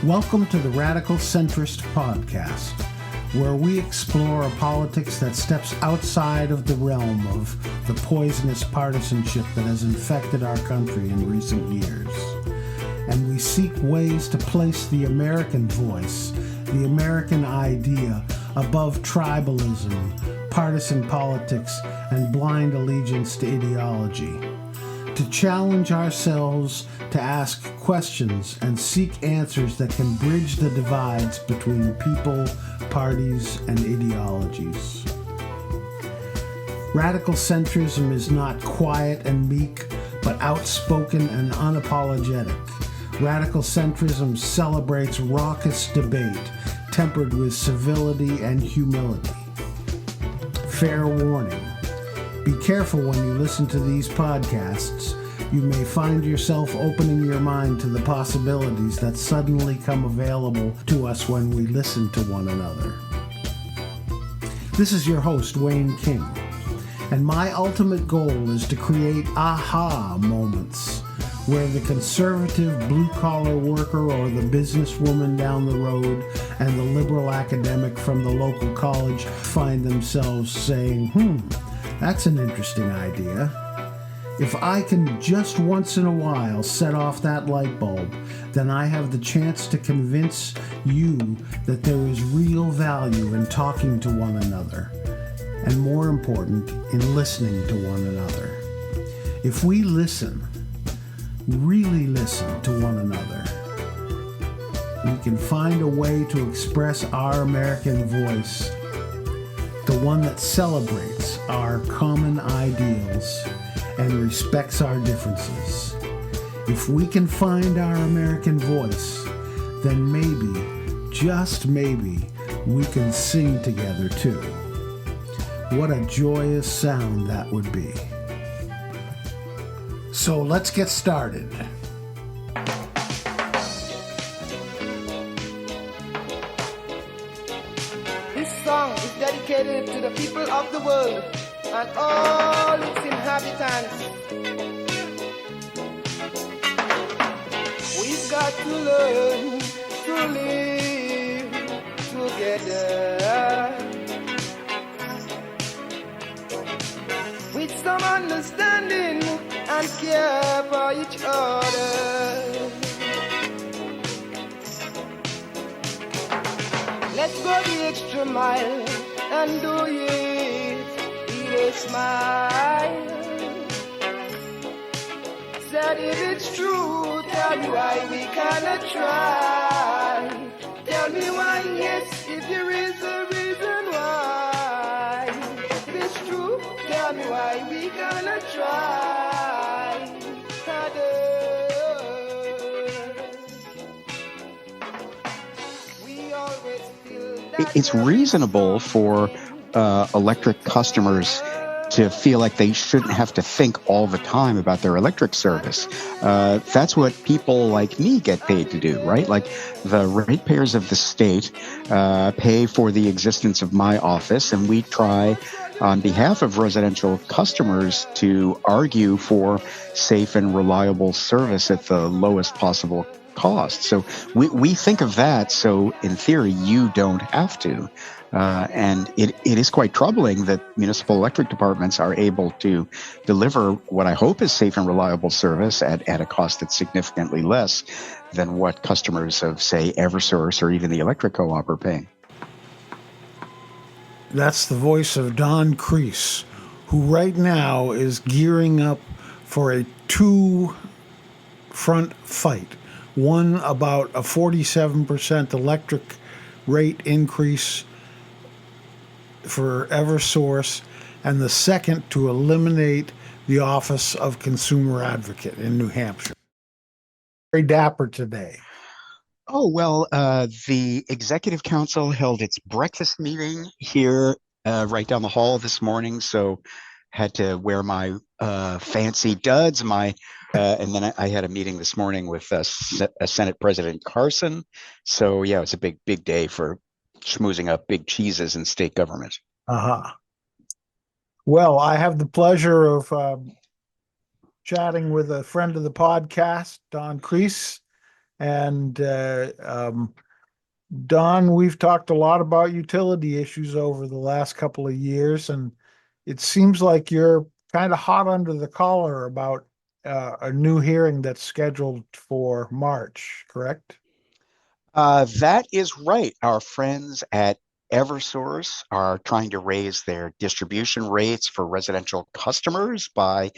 Welcome to the Radical Centrist Podcast, where we explore a politics that steps outside of the realm of the poisonous partisanship that has infected our country in recent years. And we seek ways to place the American voice, the American idea, above tribalism, partisan politics, and blind allegiance to ideology. To challenge ourselves to ask questions and seek answers that can bridge the divides between people, parties, and ideologies. Radical centrism is not quiet and meek, but outspoken and unapologetic. Radical centrism celebrates raucous debate, tempered with civility and humility. Fair warning. Be careful when you listen to these podcasts. You may find yourself opening your mind to the possibilities that suddenly come available to us when we listen to one another. This is your host, Wayne King, and my ultimate goal is to create aha moments where the conservative blue-collar worker or the businesswoman down the road and the liberal academic from the local college find themselves saying, that's an interesting idea. If I can just once in a while set off that light bulb, then I have the chance to convince you that there is real value in talking to one another, and more important, in listening to one another. If we listen, really listen to one another, we can find a way to express our American voice, the one that celebrates our common ideals and respects our differences. If we can find our American voice, then maybe, just maybe, we can sing together too. What a joyous sound that would be. So let's get started. This song is dedicated to the people of the world and all its inhabitants. We've got to learn to live together with some understanding and care for each other. Let's go the extra mile and do it with a smile. Said if it's true, tell me why we cannot try. Tell me why, yes, if there is a reason why. If it's true, tell me why we cannot try. We always feel that it's reasonable for electric customers to feel like they shouldn't have to think all the time about their electric service. That's what people like me get paid to do, right? Like the ratepayers of the state pay for the existence of my office, and we try on behalf of residential customers to argue for safe and reliable service at the lowest possible cost. So we think of that, so in theory you don't have to. And it is quite troubling that municipal electric departments are able to deliver what I hope is safe and reliable service at a cost that's significantly less than what customers of, say, Eversource or even the electric co-op are paying. That's the voice of Don Kreis, who right now is gearing up for a two-front fight. One about a 47% electric rate increase for Eversource, and the second to eliminate the Office of Consumer Advocate in New Hampshire. Very dapper today. Oh, well, the Executive Council held its breakfast meeting here right down the hall this morning, so had to wear my fancy duds, and then I had a meeting this morning with Senate President Carson. So, yeah, it's a big day for schmoozing up big cheeses in state government. Well, I have the pleasure of chatting with a friend of the podcast, Don Kreis, And Don, we've talked a lot about utility issues over the last couple of years, and it seems like you're kind of hot under the collar about a new hearing that's scheduled for March, correct? That is right. Our friends at Eversource are trying to raise their distribution rates for residential customers by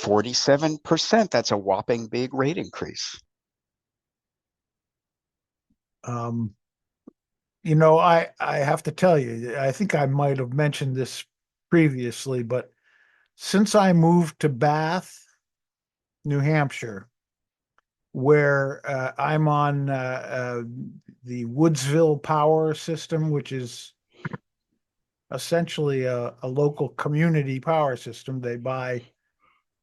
47%. That's a whopping big rate increase. Um, I have to tell you, I think I might have mentioned this previously, but since I moved to Bath, New Hampshire, where I'm on the Woodsville power system, which is essentially a local community power system. They buy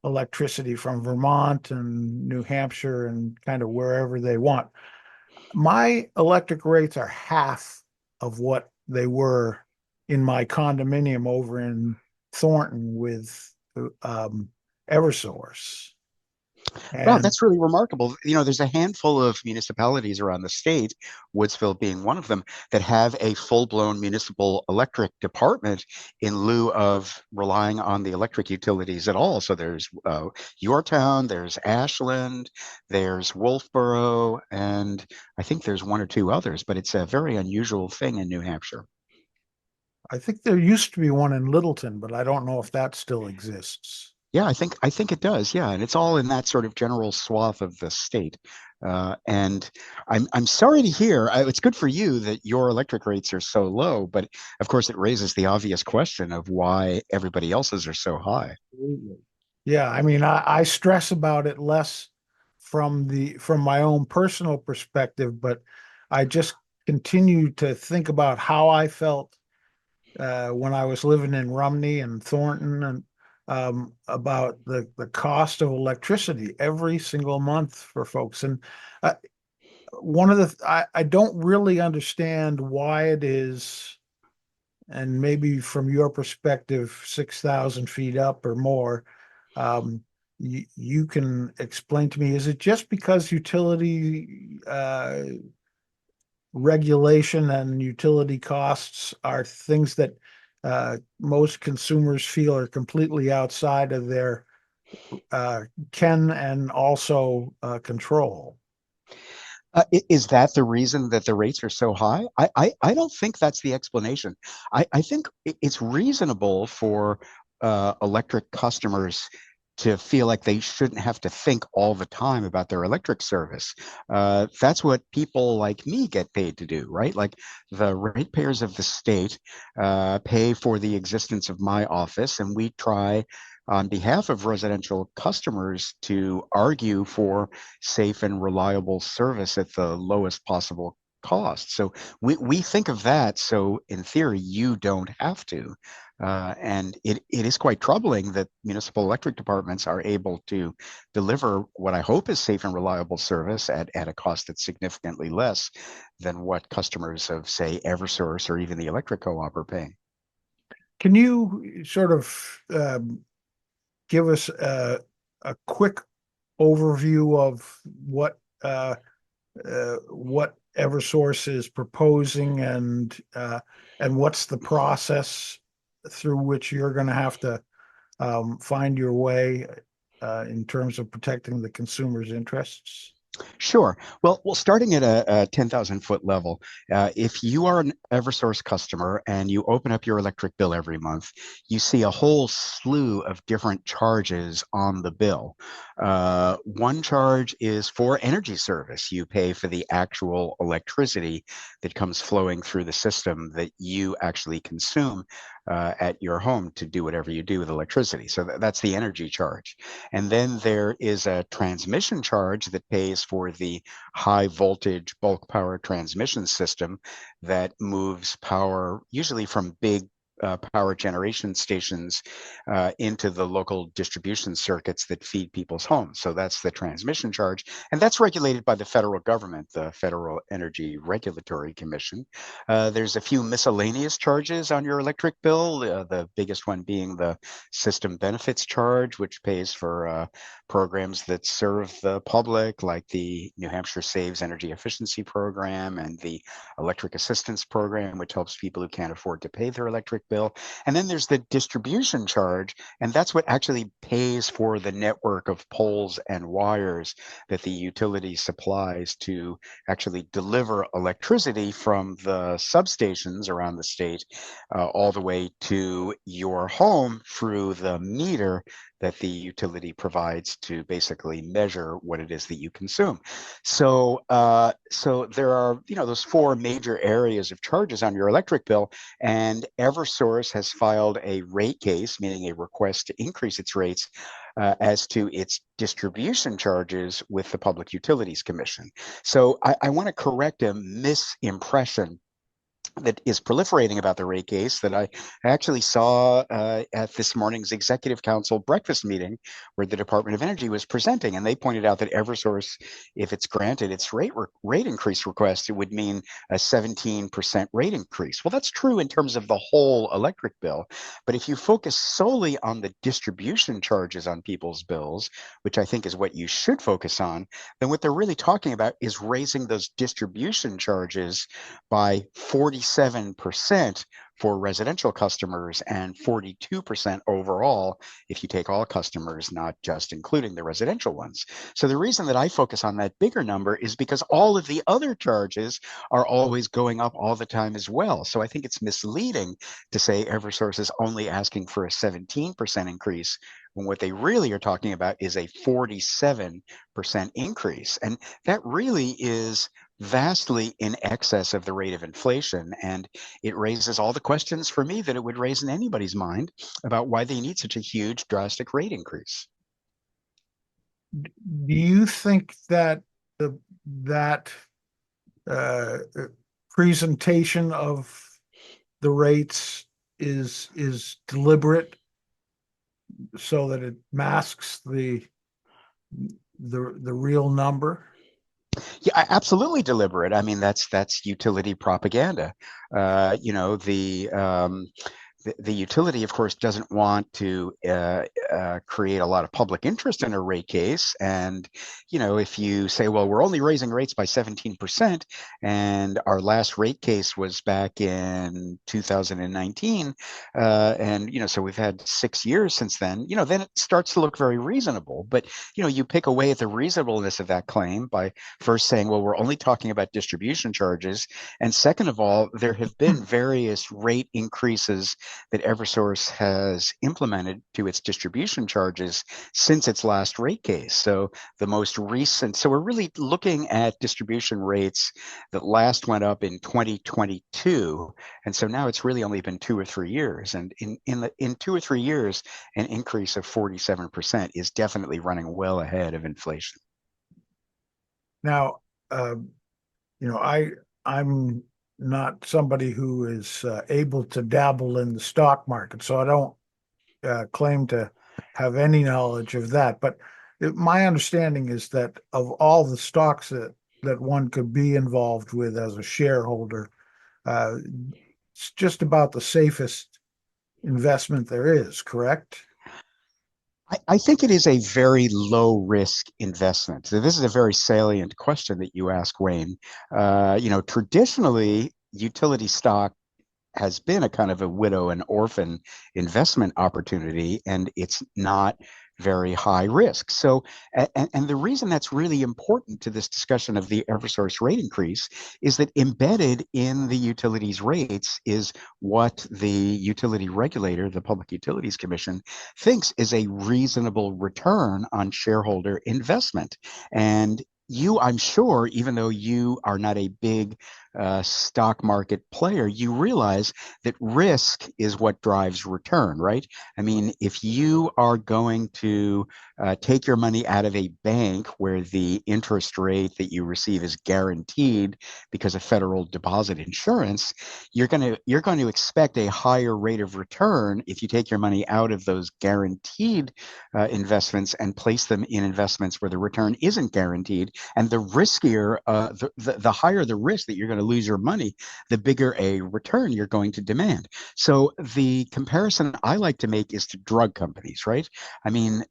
electricity from Vermont and New Hampshire and kind of wherever they want. My electric rates are half of what they were in my condominium over in Thornton with Eversource. Wow, And that's really remarkable. There's a handful of municipalities around the state, Woodsville being one of them, that have a full-blown municipal electric department in lieu of relying on the electric utilities at all. So there's Yorktown, there's Ashland, there's Wolfboro, and I think there's one or two others, but it's a very unusual thing in New Hampshire. I think there used to be one in Littleton, but I don't know if that still exists. Yeah, I think it does. Yeah, and it's all in that sort of general swath of the state. And I'm sorry to hear. It's good for you that your electric rates are so low, but of course it raises the obvious question of why everybody else's are so high. Absolutely. Yeah, I mean, I stress about it less from my own personal perspective, but I just continue to think about how I felt when I was living in Rumney and Thornton and about the cost of electricity every single month for folks. And uh, I don't really understand why it is, and maybe from your perspective, 6,000 feet up or more, you can explain to me, is it just because utility regulation and utility costs are things that most consumers feel are completely outside of their ken and also control? Is that the reason that the rates are so high? I don't think that's the explanation. I think it's reasonable for electric customers to feel like they shouldn't have to think all the time about their electric service. That's what people like me get paid to do, right? Like the ratepayers of the state pay for the existence of my office, and we try on behalf of residential customers to argue for safe and reliable service at the lowest possible cost. So we think of that. So in theory, you don't have to. And it is quite troubling that municipal electric departments are able to deliver what I hope is safe and reliable service at a cost that's significantly less than what customers of, say, Eversource or even the electric co-op are paying. Can you sort of give us a quick overview of what Eversource is proposing and what's the process through which you're going to have to find your way in terms of protecting the consumer's interests? Sure. Well, starting at a 10,000 foot level, if you are an Eversource customer and you open up your electric bill every month, you see a whole slew of different charges on the bill. One charge is for energy service. You pay for the actual electricity that comes flowing through the system that you actually consume at your home to do whatever you do with electricity. So that's the energy charge. And then there is a transmission charge that pays for the high voltage bulk power transmission system that moves power usually from big power generation stations into the local distribution circuits that feed people's homes. So that's the transmission charge, and that's regulated by the federal government, the Federal Energy Regulatory Commission. There's a few miscellaneous charges on your electric bill, the biggest one being the system benefits charge, which pays for programs that serve the public, like the New Hampshire Saves Energy Efficiency Program and the Electric Assistance Program, which helps people who can't afford to pay their electric bill. And then there's the distribution charge, and that's what actually pays for the network of poles and wires that the utility supplies to actually deliver electricity from the substations around the state all the way to your home through the meter that the utility provides to basically measure what it is that you consume. So, so there are, those four major areas of charges on your electric bill, and Eversource has filed a rate case, meaning a request to increase its rates as to its distribution charges with the Public Utilities Commission. So I want to correct a misimpression that is proliferating about the rate case that I actually saw at this morning's Executive Council breakfast meeting where the Department of Energy was presenting. And they pointed out that Eversource, if it's granted its rate increase request, it would mean a 17% rate increase. Well, that's true in terms of the whole electric bill. But if you focus solely on the distribution charges on people's bills, which I think is what you should focus on, then what they're really talking about is raising those distribution charges by 47% for residential customers and 42% overall if you take all customers, not just including the residential ones. So the reason that I focus on that bigger number is because all of the other charges are always going up all the time as well. So I think it's misleading to say Eversource is only asking for a 17% increase when what they really are talking about is a 47% increase. And that really is vastly in excess of the rate of inflation. And it raises all the questions for me that it would raise in anybody's mind about why they need such a huge, drastic rate increase. Do you think that that presentation of the rates is deliberate so that it masks the real number? Yeah, absolutely deliberate. I mean, that's utility propaganda. The utility, of course, doesn't want to create a lot of public interest in a rate case. And, if you say, well, we're only raising rates by 17%, and our last rate case was back in 2019, so we've had 6 years since then, then it starts to look very reasonable. But, you pick away at the reasonableness of that claim by first saying, well, we're only talking about distribution charges. And second of all, there have been various rate increases that Eversource has implemented to its distribution charges since its last rate case. So the most recent, so we're really looking at distribution rates that last went up in 2022. And so now it's really only been 2 or 3 years. And in 2 or 3 years, an increase of 47% is definitely running well ahead of inflation. Now, I'm not somebody who is able to dabble in the stock market, so I don't claim to have any knowledge of that. But my understanding is that of all the stocks that one could be involved with as a shareholder, it's just about the safest investment there is, correct? I think it is a very low risk investment. So this is a very salient question that you ask, Wayne. Traditionally, utility stock has been a kind of a widow and orphan investment opportunity, and it's not very high risk. So, and the reason that's really important to this discussion of the Eversource rate increase is that embedded in the utilities rates is what the utility regulator, the Public Utilities Commission, thinks is a reasonable return on shareholder investment. And you, I'm sure, even though you are not a big stock market player, you realize that risk is what drives return, right? I mean, if you are going to take your money out of a bank where the interest rate that you receive is guaranteed because of federal deposit insurance, you're going to expect a higher rate of return if you take your money out of those guaranteed investments and place them in investments where the return isn't guaranteed. And the riskier, the higher the risk that you're going to lose your money, the bigger a return you're going to demand. So the comparison I like to make is to drug companies, right? I mean,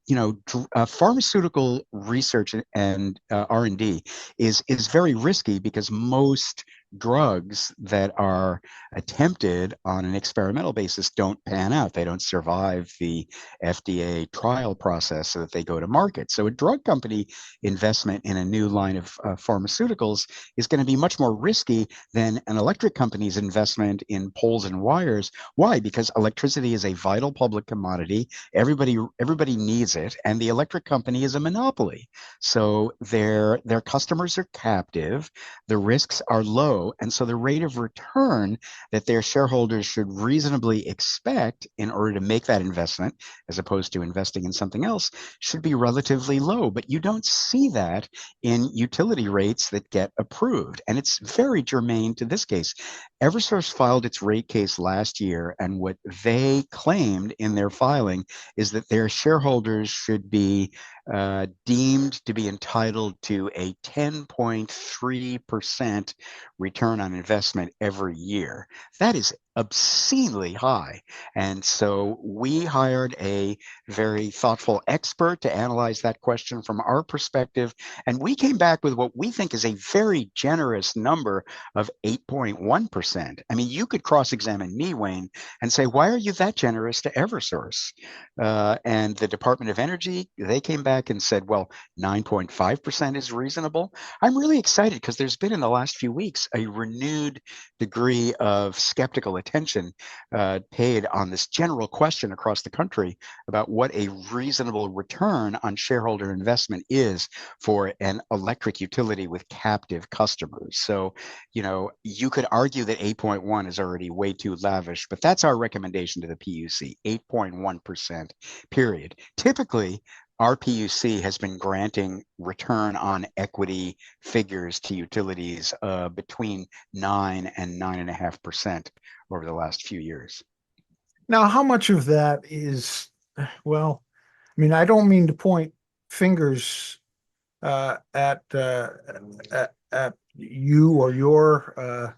pharmaceutical research and R&D is very risky because most drugs that are attempted on an experimental basis don't pan out. They don't survive the FDA trial process so that they go to market. So a drug company investment in a new line of pharmaceuticals is going to be much more risky than an electric company's investment in poles and wires. Why? Because electricity is a vital public commodity. Everybody needs it, and the electric company is a monopoly. So their customers are captive, the risks are low, and so the rate of return that their shareholders should reasonably expect in order to make that investment, as opposed to investing in something else, should be relatively low. But you don't see that in utility rates that get approved. And it's very germane to this case. Eversource filed its rate case last year, and what they claimed in their filing is that their shareholders should be deemed to be entitled to a 10.3% return on investment every year. That is obscenely high. And so we hired a very thoughtful expert to analyze that question from our perspective. And we came back with what we think is a very generous number of 8.1%. I mean, you could cross-examine me, Wayne, and say, why are you that generous to Eversource? And the Department of Energy, they came back and said, well, 9.5% is reasonable. I'm really excited because there's been in the last few weeks a renewed degree of skeptical attention paid on this general question across the country about what a reasonable return on shareholder investment is for an electric utility with captive customers. So, you could argue that 8.1 is already way too lavish, but that's our recommendation to the PUC, 8.1%, period. Typically, our PUC has been granting return on equity figures to utilities between 9 and 9.5% over the last few years. Now, how much of that is, well, I mean, I don't mean to point fingers at you or your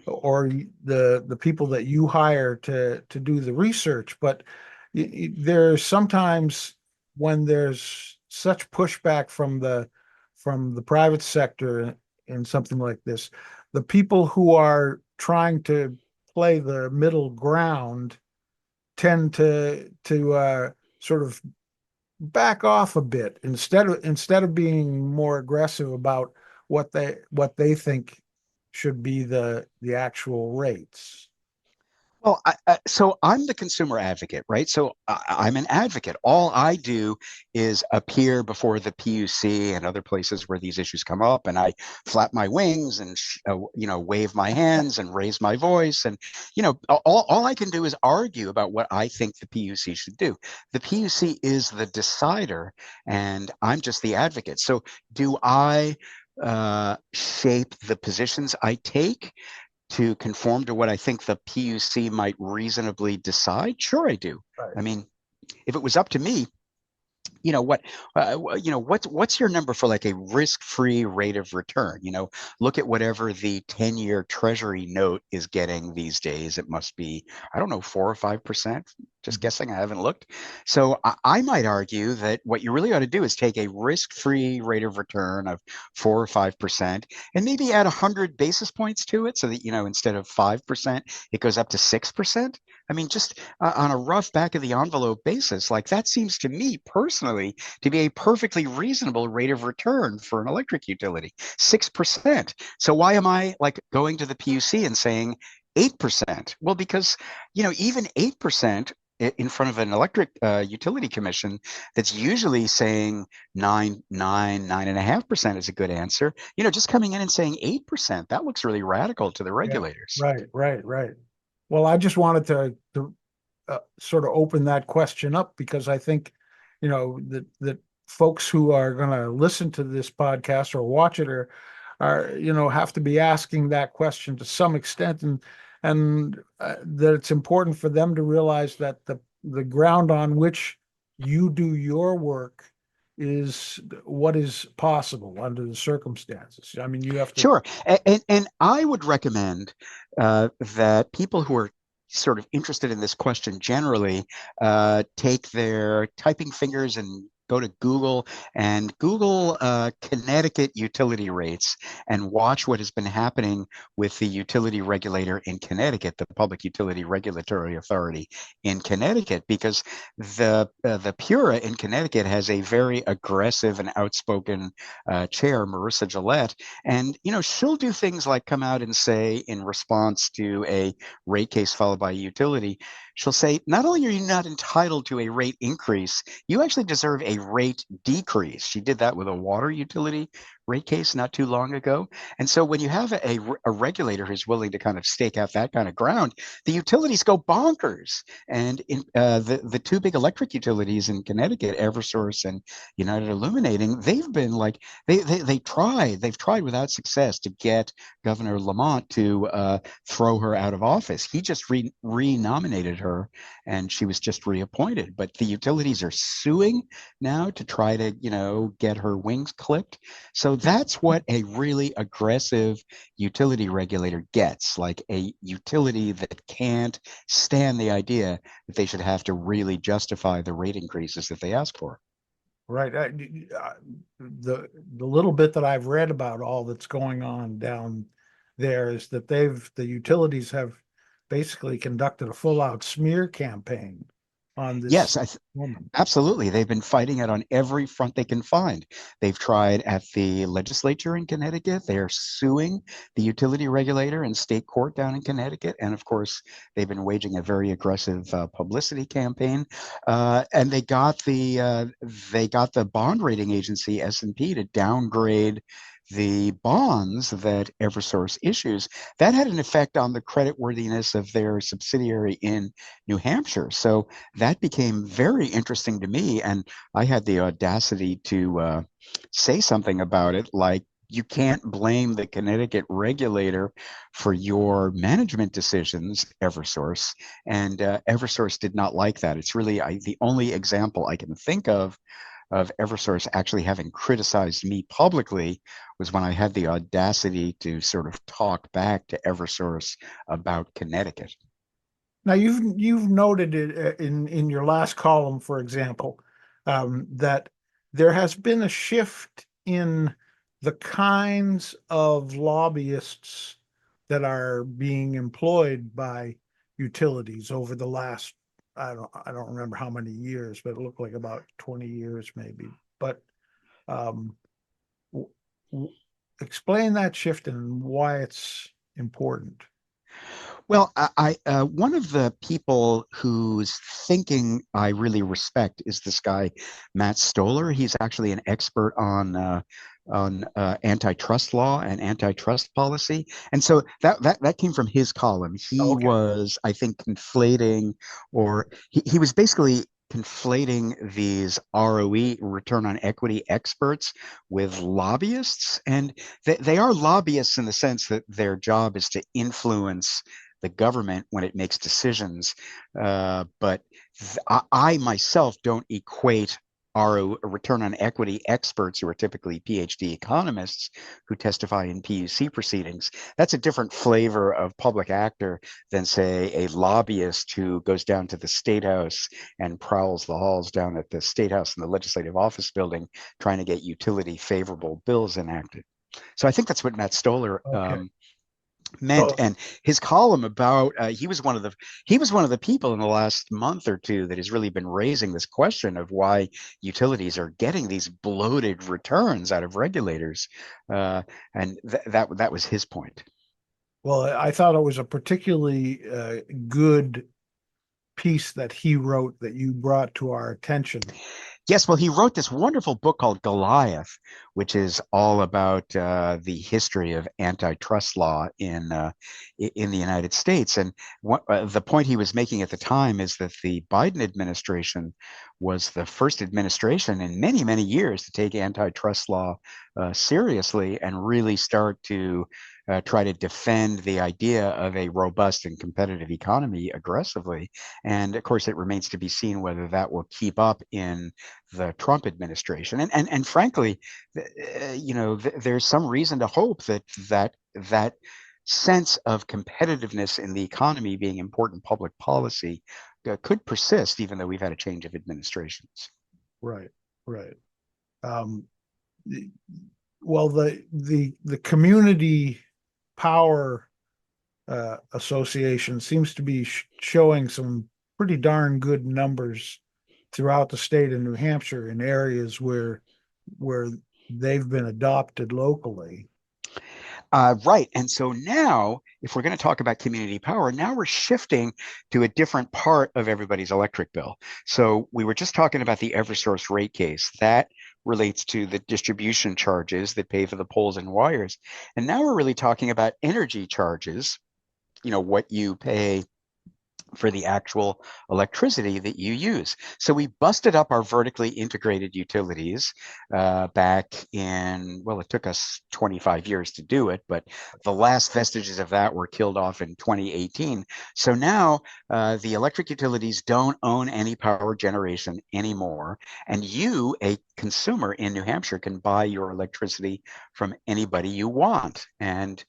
or the people that you hire to do the research, but there's sometimes when there's such pushback from the private sector in something like this, the people who are trying to play the middle ground tend to sort of back off a bit instead of being more aggressive about what they think should be the actual rates. Well, so I'm the consumer advocate, right? So I'm an advocate. All I do is appear before the PUC and other places where these issues come up, and I flap my wings and wave my hands and raise my voice, and all I can do is argue about what I think the PUC should do. The PUC is the decider, and I'm just the advocate. So do I shape the positions I take to conform to what I think the PUC might reasonably decide? Sure, I do. Right. I mean, if it was up to me, what's your number for like a risk-free rate of return? Look at whatever the 10-year Treasury note is getting these days. It must be, I don't know, 4 or 5%. Just guessing, I haven't looked. So I might argue that what you really ought to do is take a risk-free rate of return of 4 or 5% and maybe add 100 basis points to it so that, instead of 5%, it goes up to 6%. I mean, just on a rough back of the envelope basis, like that seems to me personally to be a perfectly reasonable rate of return for an electric utility, 6%. So why am I like going to the PUC and saying 8%? Well, because, even 8%, in front of an electric utility commission that's usually saying 9.5% is a good answer. Just coming in and saying 8%, that looks really radical to the Yeah, regulators. right. Well, I just wanted to sort of open that question up because I think, that folks who are going to listen to this podcast or watch it are have to be asking that question to some extent, and that it's important for them to realize that the ground on which you do your work is what is possible under the circumstances. I mean, you have to. Sure. And I would recommend that people who are sort of interested in this question generally take their typing fingers and go to Google and Google Connecticut utility rates and watch what has been happening with the utility regulator in Connecticut, the Public Utility Regulatory Authority in Connecticut, because the PURA in Connecticut has a very aggressive and outspoken chair, Marissa Gillette, and she'll do things like come out and say in response to a rate case followed by a utility, she'll say, not only are you not entitled to a rate increase, you actually deserve a rate decrease. She did that with a water utility rate case not too long ago. And so when you have a regulator who's willing to kind of stake out that kind of ground, the utilities go bonkers. And in the two big electric utilities in Connecticut, Eversource and United Illuminating, they've been like, they've tried without success to get Governor Lamont to throw her out of office. He just renominated her and she was just reappointed. But the utilities are suing now to try to, get her wings clipped. So that's what a really aggressive utility regulator gets, like a utility that can't stand the idea that they should have to really justify the rate increases that they ask for. Right. The little bit that I've read about all that's going on down there is that the utilities have basically conducted a full out smear campaign on this. Yes, woman. absolutely. They've been fighting it on every front they can find. They've tried at the legislature in Connecticut. They are suing the utility regulator in state court down in Connecticut. And of course, they've been waging a very aggressive publicity campaign. And they got the bond rating agency, S&P, to downgrade the bonds that Eversource issues. That had an effect on the creditworthiness of their subsidiary in New Hampshire. So that became very interesting to me. And I had the audacity to say something about it, like, you can't blame the Connecticut regulator for your management decisions, Eversource. And Eversource did not like that. It's really the only example I can think of Eversource actually having criticized me publicly was when I had the audacity to sort of talk back to Eversource about Connecticut. Now you've noted it in your last column, for example, that there has been a shift in the kinds of lobbyists that are being employed by utilities over the last, I don't remember how many years, but it looked like about 20 years maybe. But explain that shift and why it's important. Well, I one of the people whose thinking I really respect is this guy, Matt Stoller. He's actually an expert on antitrust law and antitrust policy, and so that came from his column. He was, I think, conflating, or he was basically conflating these ROE, return on equity experts, with lobbyists, and they are lobbyists in the sense that their job is to influence the government when it makes decisions. But I myself don't equate return on equity experts, who are typically PhD economists who testify in PUC proceedings. That's a different flavor of public actor than, say, a lobbyist who goes down to the State House and prowls the halls down at the State House and the Legislative Office building trying to get utility favorable bills enacted. So I think that's what Matt Stoller meant. And his column about he was one of the people in the last month or two that has really been raising this question of why utilities are getting these bloated returns out of regulators, and that was his point. Well, I thought it was a particularly good piece that he wrote that you brought to our attention? Yes, well, he wrote this wonderful book called Goliath, which is all about the history of antitrust law in the United States. And the point he was making at the time is that the Biden administration was the first administration in many, many years to take antitrust law seriously and really start to try to defend the idea of a robust and competitive economy aggressively. And of course, it remains to be seen whether that will keep up in the Trump administration. And frankly, there's some reason to hope that sense of competitiveness in the economy being important public policy could persist, even though we've had a change of administrations. Right, right. Well, the community power association seems to be showing some pretty darn good numbers throughout the state of New Hampshire in areas where they've been adopted locally. Right. And so now, if we're going to talk about community power, now we're shifting to a different part of everybody's electric bill. So we were just talking about the Eversource rate case. That relates to the distribution charges that pay for the poles and wires. And now we're really talking about energy charges, what you pay for the actual electricity that you use. So we busted up our vertically integrated utilities back in, well, it took us 25 years to do it, but the last vestiges of that were killed off in 2018. So now the electric utilities don't own any power generation anymore. And you, a consumer in New Hampshire, can buy your electricity from anybody you want. And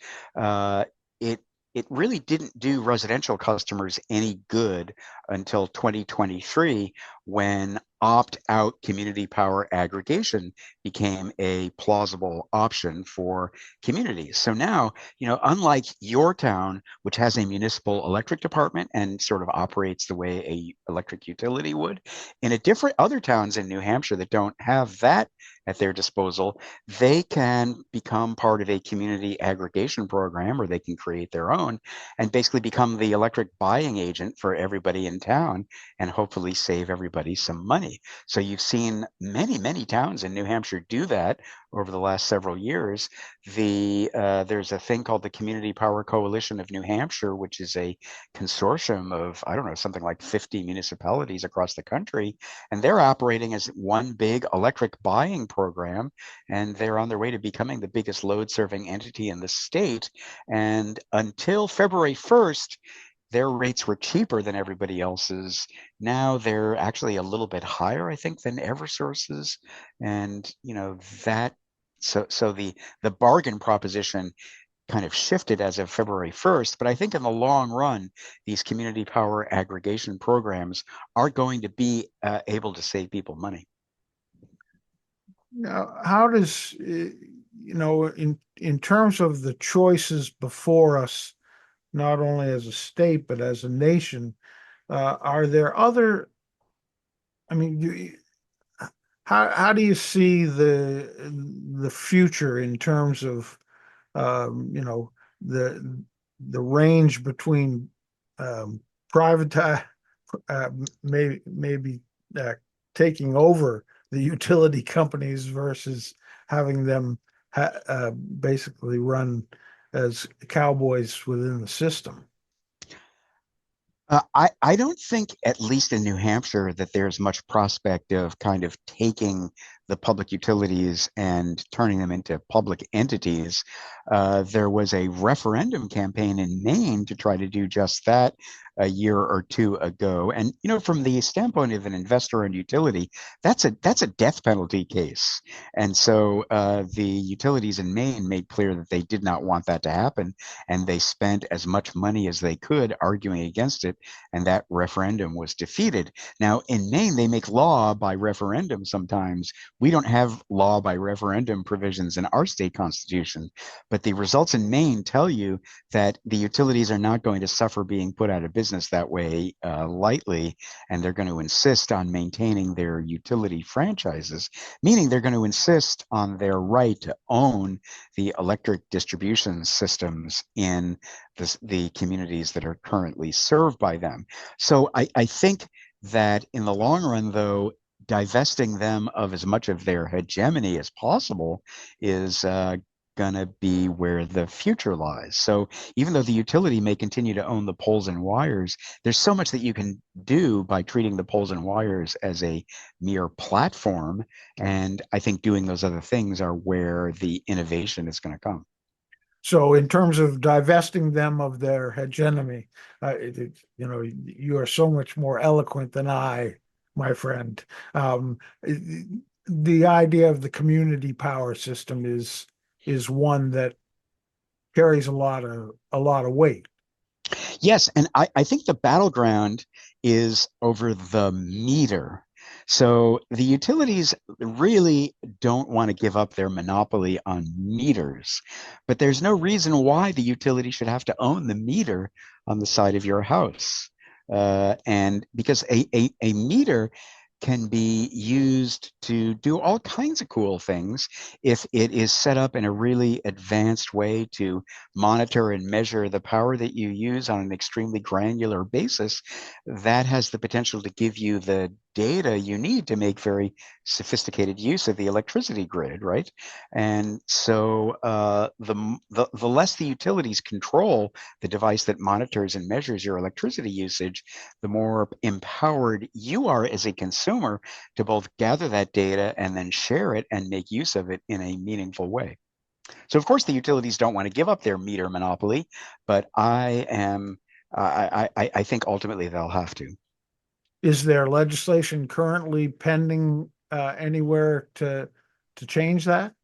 it really didn't do residential customers any good until 2023, when opt-out community power aggregation became a plausible option for communities. So now, unlike your town, which has a municipal electric department and sort of operates the way a electric utility would, in other towns in New Hampshire that don't have that at their disposal, they can become part of a community aggregation program, or they can create their own and basically become the electric buying agent for everybody in town and hopefully save everybody some money. So you've seen many, many towns in New Hampshire do that over the last several years. There's a thing called the Community Power Coalition of New Hampshire, which is a consortium of, I don't know, something like 50 municipalities across the country. And they're operating as one big electric buying program. And they're on their way to becoming the biggest load serving entity in the state. And until February 1st, their rates were cheaper than everybody else's. Now they're actually a little bit higher, I think, than Eversource's. And, so the bargain proposition kind of shifted as of February 1st. But I think in the long run, these community power aggregation programs are going to be able to save people money. Now, how does, in terms of the choices before us, not only as a state, but as a nation, are there other, how do you see the future in terms of, the range between private, maybe taking over the utility companies versus having them basically run as cowboys within the system? I don't think, at least in New Hampshire, that there's much prospect of kind of taking the public utilities and turning them into public entities. There was a referendum campaign in Maine to try to do just that a year or two ago. And, from the standpoint of an investor-owned utility, that's a death penalty case. And so the utilities in Maine made clear that they did not want that to happen. And they spent as much money as they could arguing against it. And that referendum was defeated. Now, in Maine, they make law by referendum sometimes We don't have law by referendum provisions in our state constitution, but the results in Maine tell you that the utilities are not going to suffer being put out of business that way lightly, and they're going to insist on maintaining their utility franchises, meaning they're going to insist on their right to own the electric distribution systems in the communities that are currently served by them. So I think that in the long run, though, divesting them of as much of their hegemony as possible is going to be where the future lies. So even though the utility may continue to own the poles and wires, there's so much that you can do by treating the poles and wires as a mere platform. And I think doing those other things are where the innovation is going to come. So in terms of divesting them of their hegemony, you are so much more eloquent than I, my friend. The idea of the community power system is one that carries a lot of weight. Yes, and I think the battleground is over the meter. So the utilities really don't want to give up their monopoly on meters, but there's no reason why the utility should have to own the meter on the side of your house. And because a meter can be used to do all kinds of cool things if it is set up in a really advanced way to monitor and measure the power that you use on an extremely granular basis. That has the potential to give you the data you need to make very sophisticated use of the electricity grid, right? And so the less the utilities control the device that monitors and measures your electricity usage, the more empowered you are as a consumer to both gather that data and then share it and make use of it in a meaningful way. So of course the utilities don't want to give up their meter monopoly, but I think ultimately they'll have to. Is there legislation currently pending anywhere to change that?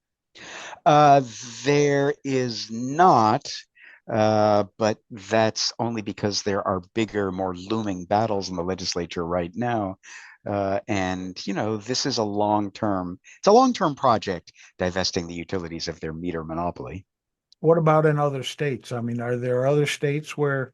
There is not, but that's only because there are bigger, more looming battles in the legislature right now. And this is it's a long-term project, divesting the utilities of their meter monopoly. What about in other states? I mean, are there other states where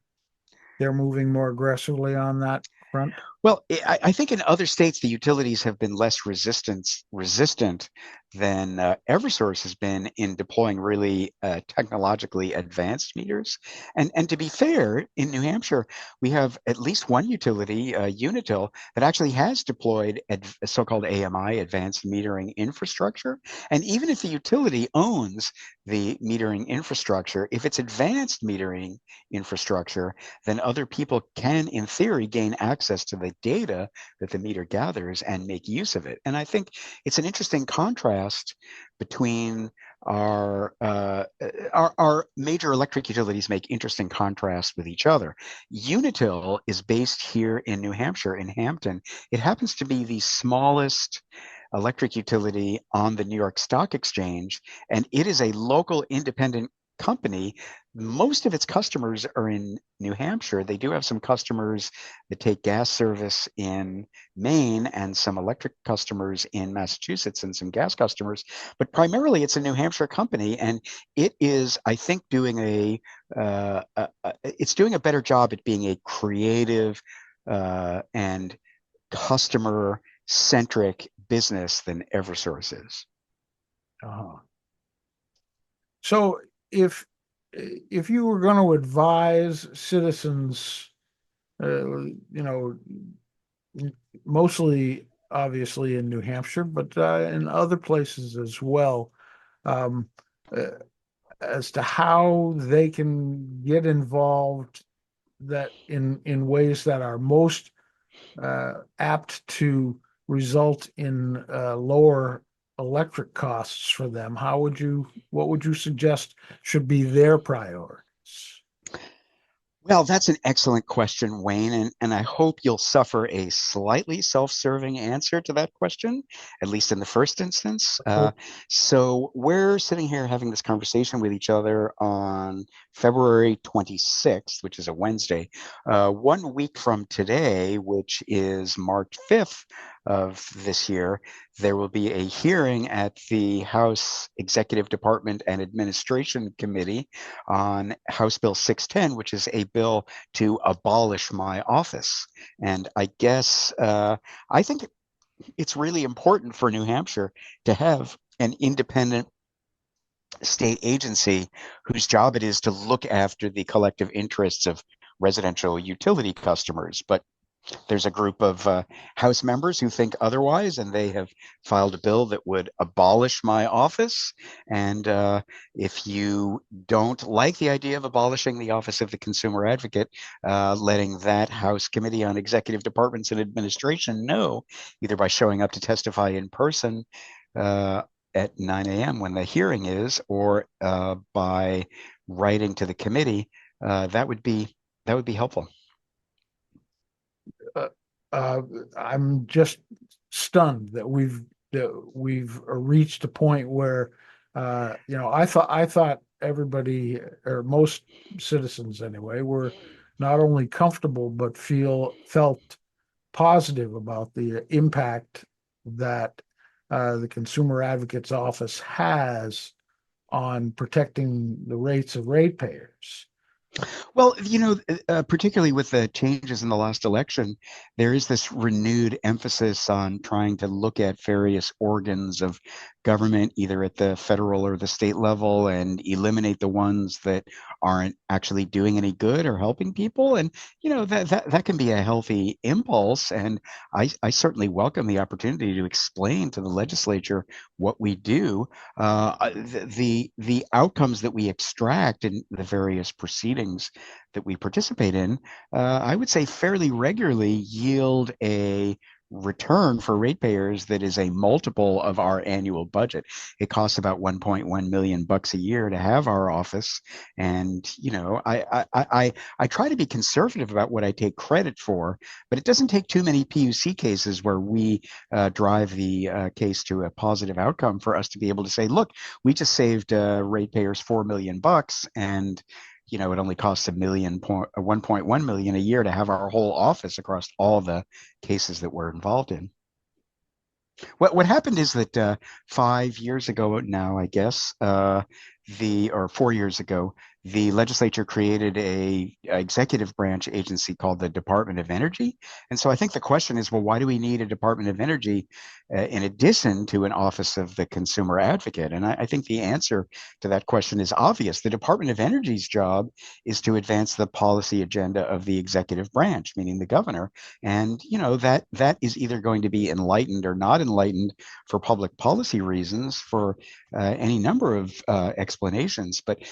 they're moving more aggressively on that front? Well, I think in other states, the utilities have been less resistant than Eversource has been in deploying really technologically advanced meters. And to be fair, in New Hampshire, we have at least one utility, Unitil, that actually has deployed so-called AMI, advanced metering infrastructure. And even if the utility owns the metering infrastructure, if it's advanced metering infrastructure, then other people can, in theory, gain access to the data that the meter gathers and make use of it. And I think it's an interesting contrast between our major electric utilities make interesting contrasts with each other. Unitil is based here in New Hampshire, in Hampton. It happens to be the smallest electric utility on the New York Stock Exchange, and it is a local independent company. Most of its customers are in New Hampshire. They do have some customers that take gas service in Maine and some electric customers in Massachusetts and some gas customers, but primarily it's a New Hampshire company, and it is, I think, doing a better job at being a creative and customer centric business than Eversource is. So if you were going to advise citizens, mostly obviously in New Hampshire, but in other places as well, as to how they can get involved that in ways that are most apt to result in lower electric costs for them, what would you suggest should be their priorities? Well, that's an excellent question, Wayne, and I hope you'll suffer a slightly self-serving answer to that question, at least in the first instance. So we're sitting here having this conversation with each other on February 26th, which is a Wednesday. 1 week from today, which is March 5th, of this year, there will be a hearing at the House Executive Department and Administration Committee on House Bill 610, which is a bill to abolish my office. And I guess I think it's really important for New Hampshire to have an independent state agency whose job it is to look after the collective interests of residential utility customers. But there's a group of House members who think otherwise, and they have filed a bill that would abolish my office. And if you don't like the idea of abolishing the Office of the Consumer Advocate, letting that House Committee on Executive Departments and Administration know, either by showing up to testify in person at 9 a.m. when the hearing is, or by writing to the committee, that would be helpful. I'm just stunned that we've reached a point where I thought everybody, or most citizens anyway, were not only comfortable but felt positive about the impact that the Consumer Advocate's Office has on protecting the rates of ratepayers. Well, particularly with the changes in the last election, there is this renewed emphasis on trying to look at various organs of government, either at the federal or the state level, and eliminate the ones that aren't actually doing any good or helping people. And that can be a healthy impulse. And I certainly welcome the opportunity to explain to the legislature what we do. The outcomes that we extract in the various proceedings that we participate in, I would say fairly regularly yield a return for ratepayers that is a multiple of our annual budget. It costs about $1.1 million a year to have our office, and I try to be conservative about what I take credit for, but it doesn't take too many PUC cases where we drive the case to a positive outcome for us to be able to say, look, we just saved ratepayers $4 million, and it only costs $1.1 million a year to have our whole office across all the cases that we're involved in. What happened is that 5 years ago now, I guess, or 4 years ago, the legislature created a executive branch agency called the Department of Energy. And so I think the question is, well, why do we need a Department of Energy in addition to an Office of the Consumer Advocate? And I think the answer to that question is obvious. The Department of Energy's job is to advance the policy agenda of the executive branch, meaning the governor. And that is either going to be enlightened or not enlightened for public policy reasons, for any number of explanations. But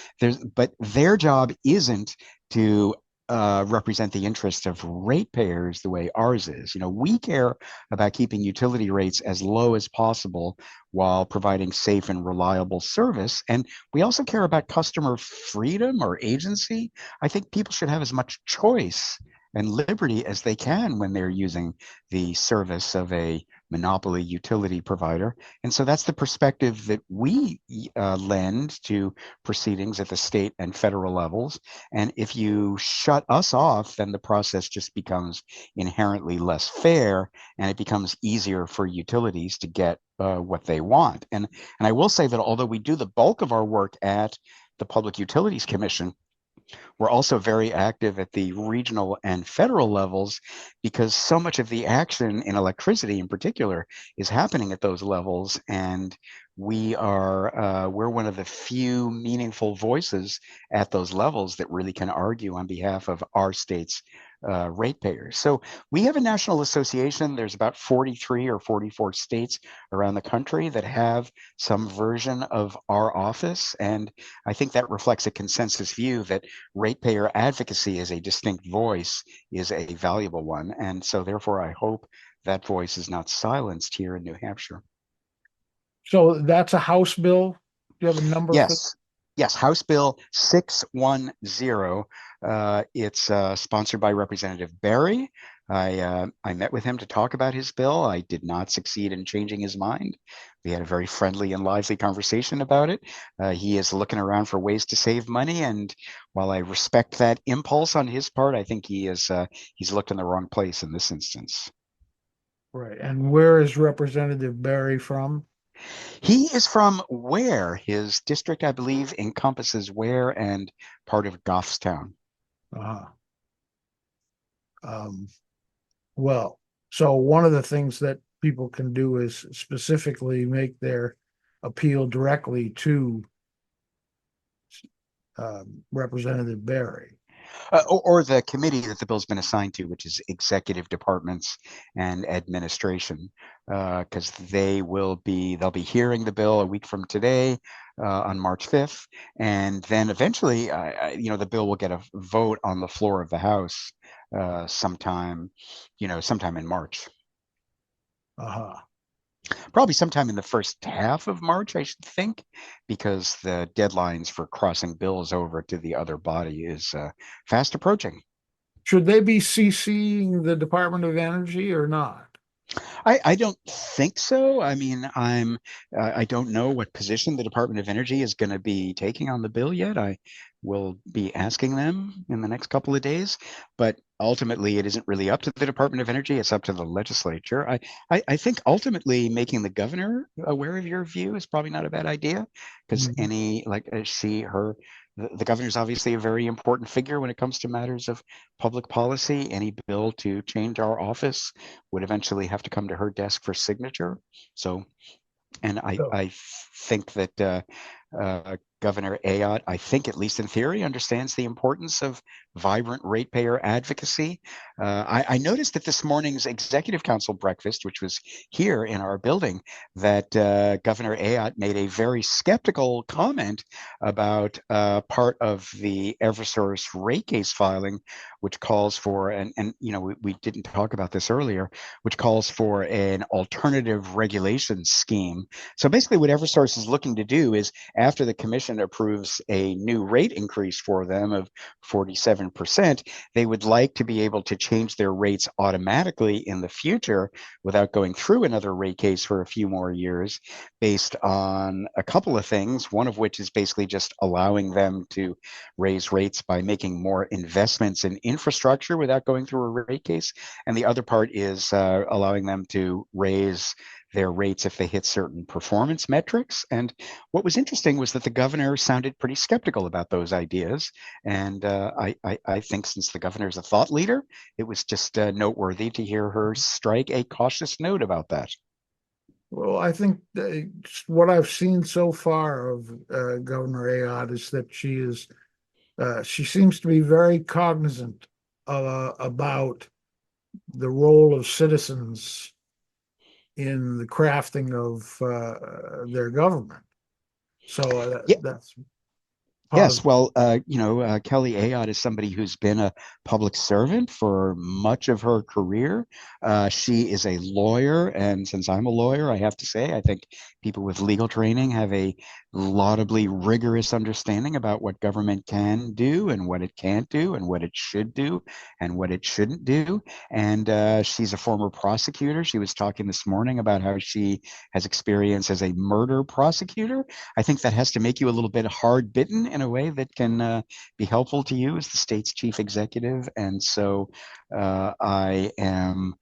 their job isn't to represent the interests of ratepayers the way ours is. We care about keeping utility rates as low as possible while providing safe and reliable service. And we also care about customer freedom or agency. I think people should have as much choice and liberty as they can when they're using the service of a monopoly utility provider. And so that's the perspective that we lend to proceedings at the state and federal levels. And if you shut us off, then the process just becomes inherently less fair, and it becomes easier for utilities to get what they want. And I will say that although we do the bulk of our work at the Public Utilities Commission, we're also very active at the regional and federal levels, because so much of the action in electricity in particular is happening at those levels. And we're one of the few meaningful voices at those levels that really can argue on behalf of our state's ratepayers. So we have a national association. There's about 43 or 44 states around the country that have some version of our office. And I think that reflects a consensus view that ratepayer advocacy as a distinct voice is a valuable one. And so therefore, I hope that voice is not silenced here in New Hampshire. So that's a House bill? Do you have a number? Yes, House Bill 610. It's sponsored by Representative Berry. I met with him to talk about his bill. I did not succeed in changing his mind. We had a very friendly and lively conversation about it. He is looking around for ways to save money, and while I respect that impulse on his part, I think he's looked in the wrong place in this instance. Right. And where is Representative Barry from? He is from Ware. His district, I believe, encompasses Ware and part of Goffstown. Uh, um, well, so one of the things that people can do is specifically make their appeal directly to Representative Barry. Or the committee that the bill's been assigned to, which is executive departments and administration, because they'll be hearing the bill a week from today on March 5th, and then eventually, the bill will get a vote on the floor of the House sometime in March. Uh-huh. Probably sometime in the first half of March, I should think, because the deadlines for crossing bills over to the other body is fast approaching. Should they be CCing the Department of Energy or not? I don't think so. I mean, I don't know what position the Department of Energy is going to be taking on the bill yet. I will be asking them in the next couple of days, but ultimately it isn't really up to the Department of Energy. It's up to the legislature. I think ultimately making the governor aware of your view is probably not a bad idea, because the governor is obviously a very important figure when it comes to matters of public policy. Any bill to change our office would eventually have to come to her desk for signature. So, and So, I think that Governor Ayotte, I think at least in theory, understands the importance of vibrant ratepayer advocacy. I noticed at this morning's Executive Council breakfast, which was here in our building, that Governor Ayotte made a very skeptical comment about part of the Eversource rate case filing, which calls for, we didn't talk about this earlier, which calls for an alternative regulation scheme. So basically what Eversource is looking to do is, after the commission approves a new rate increase for them of 47%, they would like to be able to change their rates automatically in the future without going through another rate case for a few more years, based on a couple of things, one of which is basically just allowing them to raise rates by making more investments in infrastructure without going through a rate case. And the other part is allowing them to raise their rates if they hit certain performance metrics. And what was interesting was that the governor sounded pretty skeptical about those ideas. And I think, since the governor is a thought leader, it was just noteworthy to hear her strike a cautious note about that. well, I think what I've seen so far of Governor Ayotte is that she seems to be very cognizant about the role of citizens in the crafting of their government. So Yeah. that's Yes, positive. well, Kelly Ayotte is somebody who's been a public servant for much of her career. She is a lawyer, and since I'm a lawyer, I have to say, I think people with legal training have a laudably rigorous understanding about what government can do and what it can't do and what it should do and what it shouldn't do. And she's a former prosecutor. She was talking this morning about how she has experience as a murder prosecutor. I think that has to make you a little bit hard bitten in a way that can be helpful to you as the state's chief executive. And so I'm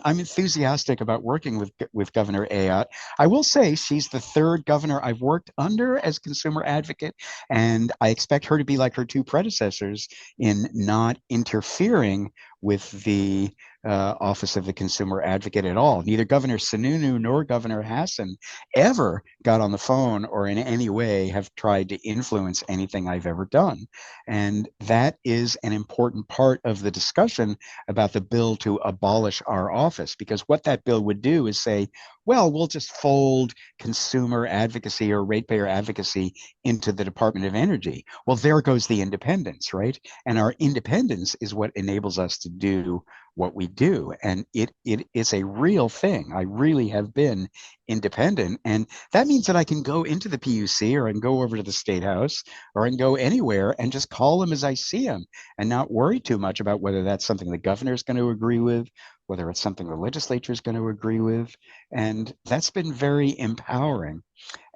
enthusiastic about working with Governor Ayotte. I will say she's the third governor I've worked under as consumer advocate, and I expect her to be like her two predecessors in not interfering with the Office of the Consumer Advocate at all. Neither Governor Sununu nor Governor Hassan ever got on the phone or in any way have tried to influence anything I've ever done. And that is an important part of the discussion about the bill to abolish our office, because what that bill would do is say, well, we'll just fold consumer advocacy or ratepayer advocacy into the Department of Energy. Well, there goes the independence, right? And our independence is what enables us to do what we do. And it is a real thing. I really have been independent. And that means that I can go into the PUC, or I can go over to the State House, or I can go anywhere and just call them as I see them and not worry too much about whether that's something the governor is going to agree with, whether it's something the legislature is going to agree with. And that's been very empowering.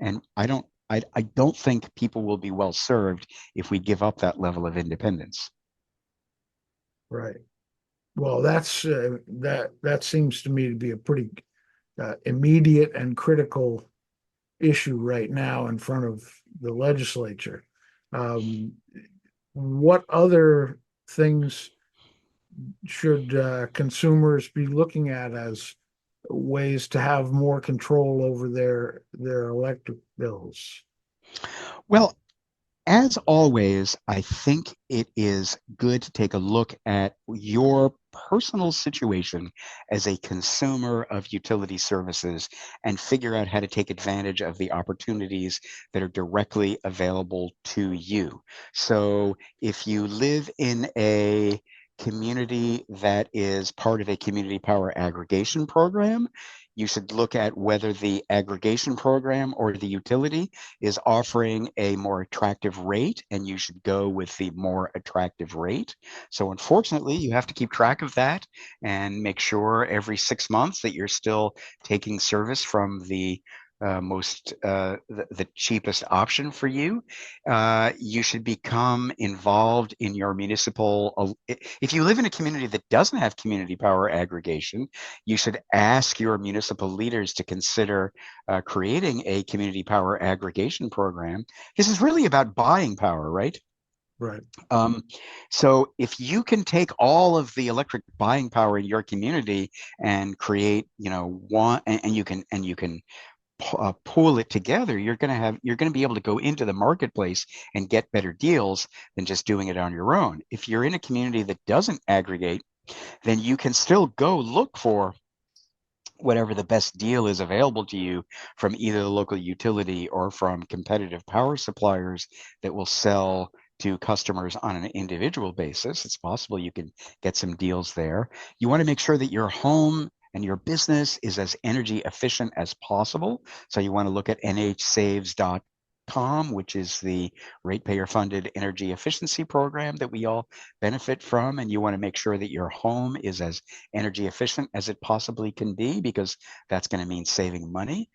And I don't think people will be well served if we give up that level of independence. Right. Well, that seems to me to be a pretty immediate and critical issue right now in front of the legislature. Um, what other things should consumers be looking at as ways to have more control over their electric bills? Well, as always, I think it is good to take a look at your personal situation as a consumer of utility services and figure out how to take advantage of the opportunities that are directly available to you. So if you live in a community that is part of a community power aggregation program, you should look at whether the aggregation program or the utility is offering a more attractive rate, and you should go with the more attractive rate. So unfortunately, you have to keep track of that and make sure every 6 months that you're still taking service from the the cheapest option for you. You should become involved in your municipal. If you live in a community that doesn't have community power aggregation, you should ask your municipal leaders to consider creating a community power aggregation program. This is really about buying power, right? Right. So if you can take all of the electric buying power in your community and create, one, and you can pool it together, you're going to be able to go into the marketplace and get better deals than just doing it on your own. If you're in a community that doesn't aggregate, then you can still go look for whatever the best deal is available to you from either the local utility or from competitive power suppliers that will sell to customers on an individual basis. It's possible you can get some deals there. You want to make sure that your home and your business is as energy efficient as possible. So you want to look at nhsaves.com, which is the ratepayer funded energy efficiency program that we all benefit from. And you want to make sure that your home is as energy efficient as it possibly can be, because that's going to mean saving money.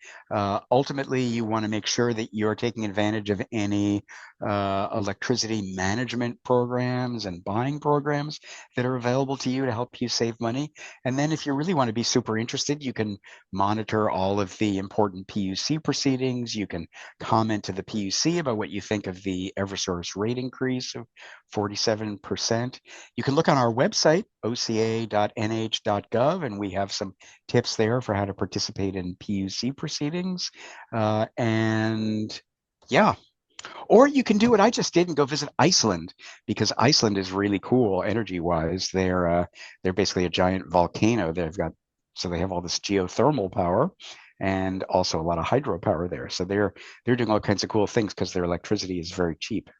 Ultimately, you want to make sure that you're taking advantage of any electricity management programs and buying programs that are available to you to help you save money. And then if you really want to be super interested, you can monitor all of the important PUC proceedings. You can comment to the PUC about what you think of the Eversource rate increase of 47%. You can look on our website, oca.nh.gov, and we have some tips there for how to participate in PUC proceedings. And yeah, or you can do what I just did and go visit Iceland, because Iceland is really cool energy wise. They're basically a giant volcano. So they have all this geothermal power and also a lot of hydropower there. So they're doing all kinds of cool things because their electricity is very cheap.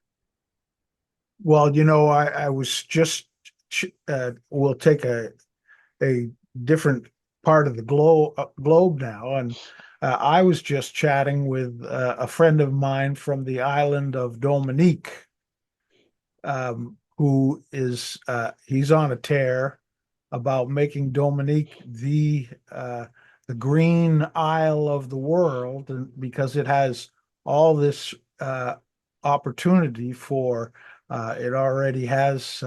Well, I was just we'll take a different part of the globe now, and I was just chatting with a friend of mine from the island of Dominique, who is he's on a tear about making Dominique the green isle of the world, and because it has all this opportunity for it already has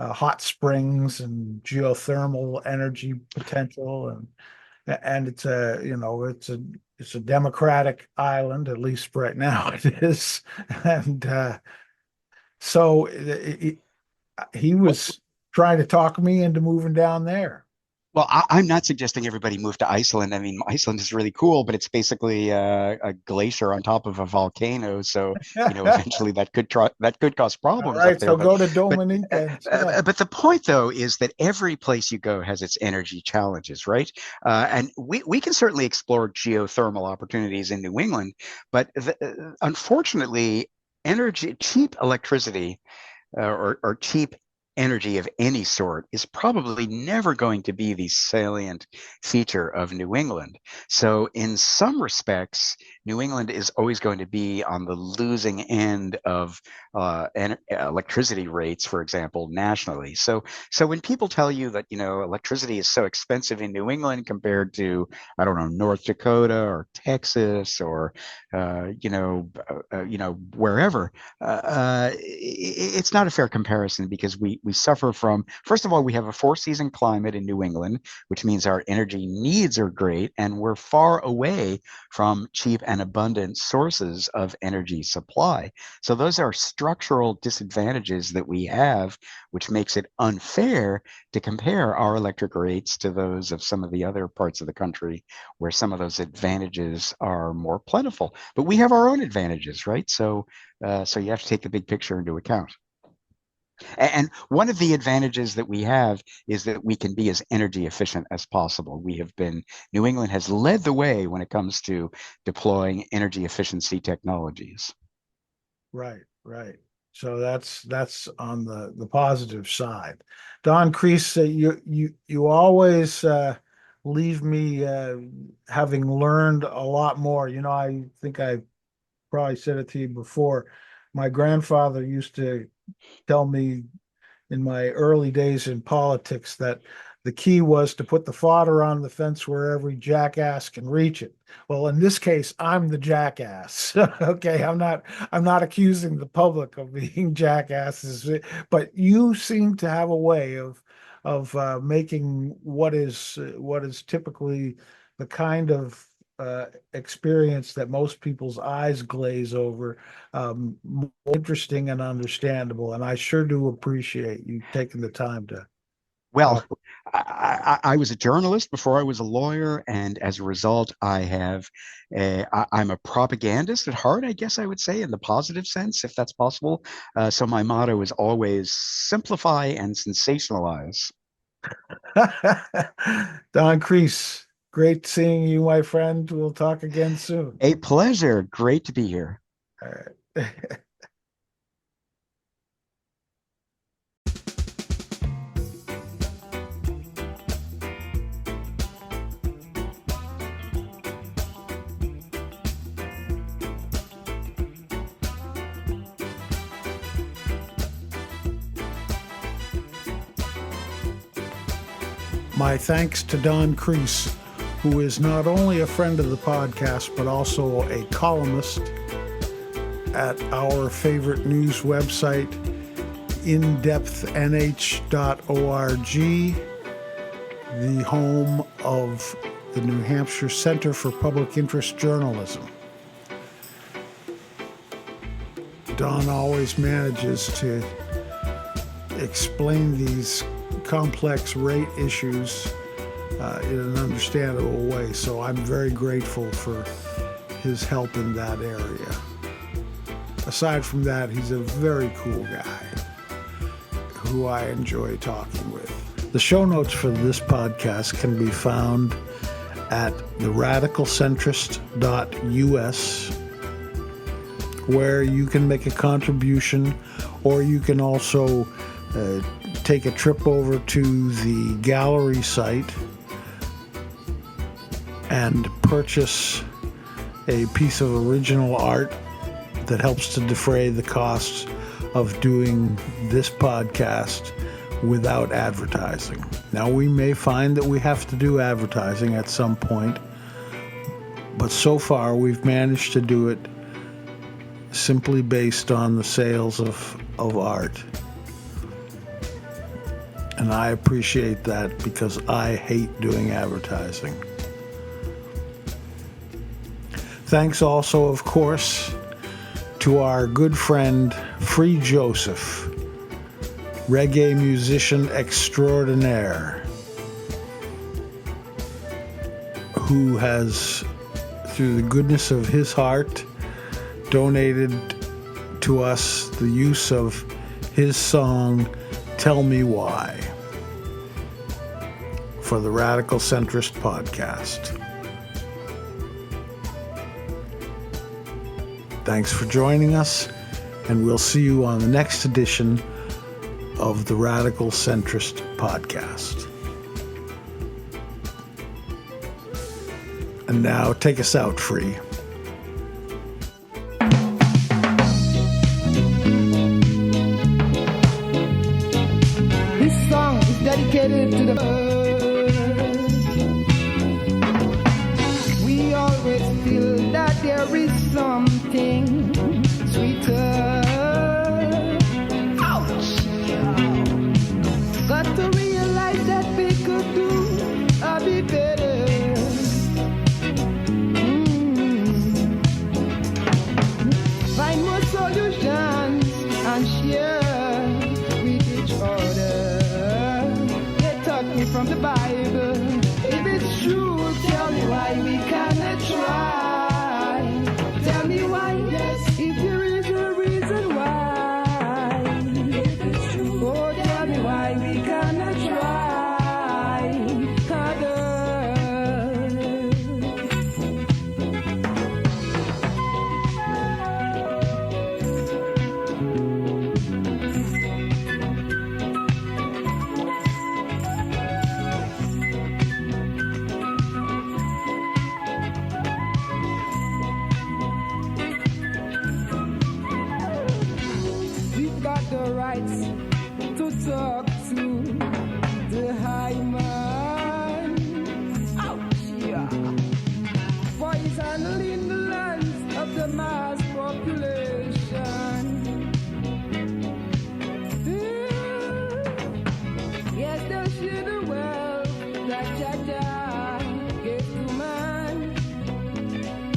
hot springs and geothermal energy potential, and it's a democratic island, at least right now it is. And so he was trying to talk me into moving down there. Well, I'm not suggesting everybody move to Iceland. I mean, Iceland is really cool, but it's basically a glacier on top of a volcano. So, eventually that could cause All problems up right, there. so go to But Dominique instead. but the point though is that every place you go has its energy challenges, right? And we can certainly explore geothermal opportunities in New England, but unfortunately, cheap electricity or cheap energy of any sort is probably never going to be the salient feature of New England. So in some respects, New England is always going to be on the losing end of electricity rates, for example, nationally. So when people tell you that, electricity is so expensive in New England compared to, I don't know, North Dakota or Texas or, wherever, it's not a fair comparison, because we suffer from, first of all, we have a 4-season climate in New England, which means our energy needs are great, and we're far away from cheap and abundant sources of energy supply. So those are structural disadvantages that we have, which makes it unfair to compare our electric rates to those of some of the other parts of the country where some of those advantages are more plentiful. But we have our own advantages, right? So you have to take the big picture into account. And one of the advantages that we have is that we can be as energy efficient as possible. New England has led the way when it comes to deploying energy efficiency technologies. Right. So that's on the positive side. Don Kreis, you always leave me having learned a lot more. I think I probably said it to you before. My grandfather used to tell me in my early days in politics that the key was to put the fodder on the fence where every jackass can reach it. Well, in this case, I'm the jackass. Okay, I'm not accusing the public of being jackasses, but you seem to have a way of making what is typically the kind of experience that most people's eyes glaze over, more interesting and understandable. And I sure do appreciate you taking the time to. Well, I was a journalist before I was a lawyer, and as a result, I'm a propagandist at heart, I guess I would say, in the positive sense, if that's possible. So my motto is always simplify and sensationalize. Don Kreis, great seeing you, my friend. We'll talk again soon. A pleasure. Great to be here. All right. My thanks to Don Kreis, who is not only a friend of the podcast, but also a columnist at our favorite news website, indepthnh.org, the home of the New Hampshire Center for Public Interest Journalism. Don always manages to explain these complex rate issues in an understandable way. So I'm very grateful for his help in that area. Aside from that, he's a very cool guy who I enjoy talking with. The show notes for this podcast can be found at theradicalcentrist.us, where you can make a contribution, or you can also take a trip over to the gallery site and purchase a piece of original art that helps to defray the costs of doing this podcast without advertising. Now, we may find that we have to do advertising at some point, but so far we've managed to do it simply based on the sales of art. And I appreciate that, because I hate doing advertising. Thanks also, of course, to our good friend Free Joseph, reggae musician extraordinaire, who has, through the goodness of his heart, donated to us the use of his song, Tell Me Why, for the Radical Centrist podcast. Thanks for joining us, and we'll see you on the next edition of the Radical Centrist podcast. And now, take us out, Free. If it's true, tell me why we cannot try. Tell me why, yes, if there is a reason why. If it's true, oh, tell me why we cannot try harder. We've got the rights to talk to the high man. Ouch, yeah. For he's handling the lands of the mass population. Yes, they'll share the wealth that Jaja gave to man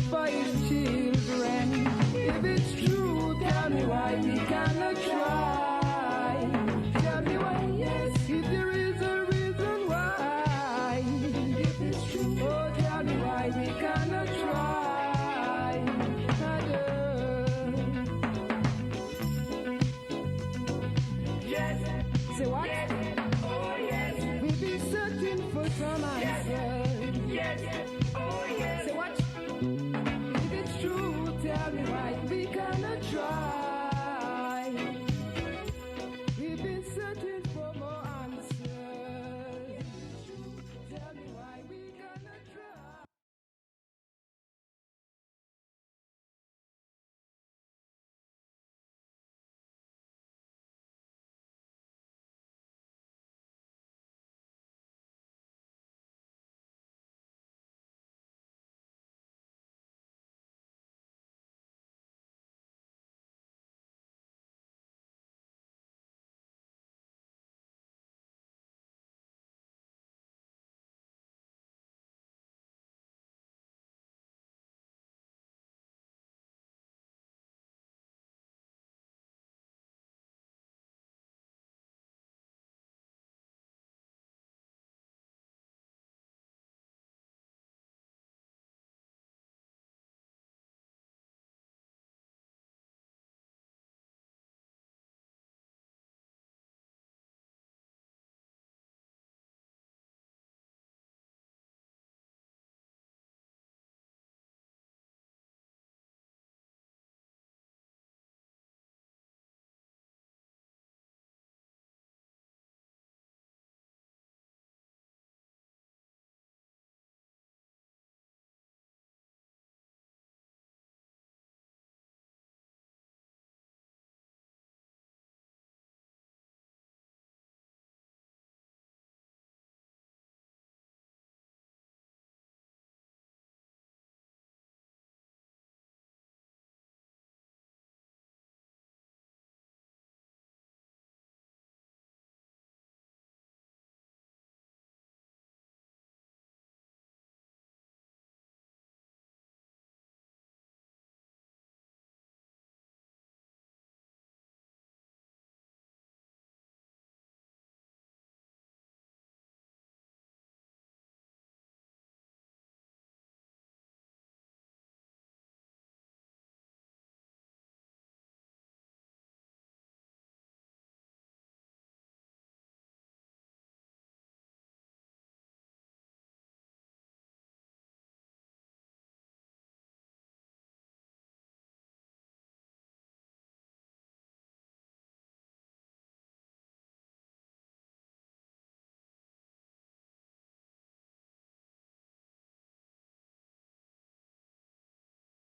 for his children. If it's true, tell me why we cannot try. Tell me why, yes, if there is a reason why. If it's true, oh, tell me why we cannot try harder. Yes, say what? Yes. Oh, yes. We'll be searching for some answers. Yes.